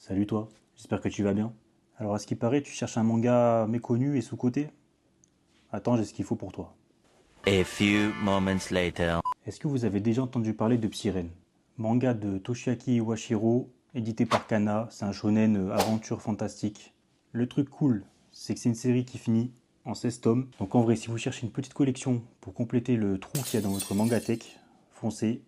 Salut toi, j'espère que tu vas bien. Alors à ce qui paraît, tu cherches un manga méconnu et sous-coté? Attends, j'ai ce qu'il faut pour toi. A few moments later. Est-ce que vous avez déjà entendu parler de Psyren? Manga de Toshiaki Iwashiro, édité par Kana, c'est un shonen aventure fantastique. Le truc cool, c'est que c'est une série qui finit en 16 tomes. Donc en vrai, si vous cherchez une petite collection pour compléter le trou qu'il y a dans votre mangatech, foncez,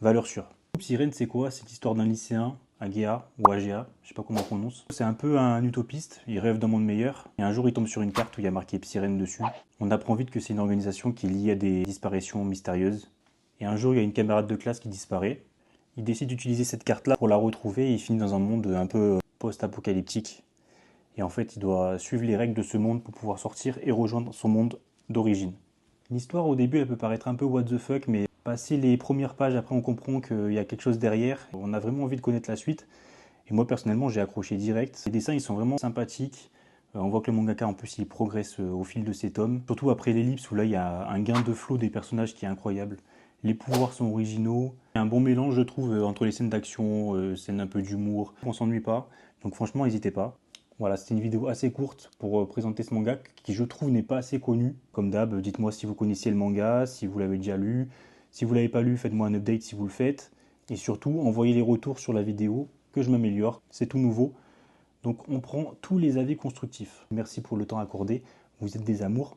valeur sûre. Psyren, c'est quoi? C'est l'histoire d'un lycéen, Agea, ou Agea, je sais pas comment on prononce. C'est un peu un utopiste, il rêve d'un monde meilleur, et un jour il tombe sur une carte où il y a marqué Psyren dessus. On apprend vite que c'est une organisation qui est liée à des disparitions mystérieuses. Et un jour, il y a une camarade de classe qui disparaît. Il décide d'utiliser cette carte-là pour la retrouver et il finit dans un monde un peu post-apocalyptique. Et en fait, il doit suivre les règles de ce monde pour pouvoir sortir et rejoindre son monde d'origine. L'histoire, au début, elle peut paraître un peu what the fuck, mais passer les premières pages, après, on comprend qu'il y a quelque chose derrière. On a vraiment envie de connaître la suite. Et moi, personnellement, j'ai accroché direct. Les dessins, ils sont vraiment sympathiques. On voit que le mangaka, en plus, il progresse au fil de ses tomes. Surtout après l'ellipse, où là, il y a un gain de flow des personnages qui est incroyable. Les pouvoirs sont originaux. Il y a un bon mélange, je trouve, entre les scènes d'action, scènes un peu d'humour. On s'ennuie pas. Donc franchement, n'hésitez pas. Voilà, c'était une vidéo assez courte pour présenter ce manga qui, je trouve, n'est pas assez connu. Comme d'hab, dites-moi si vous connaissiez le manga, si vous l'avez déjà lu. Si vous l'avez pas lu, faites-moi un update si vous le faites. Et surtout, envoyez les retours sur la vidéo, que je m'améliore. C'est tout nouveau. Donc on prend tous les avis constructifs. Merci pour le temps accordé. Vous êtes des amours.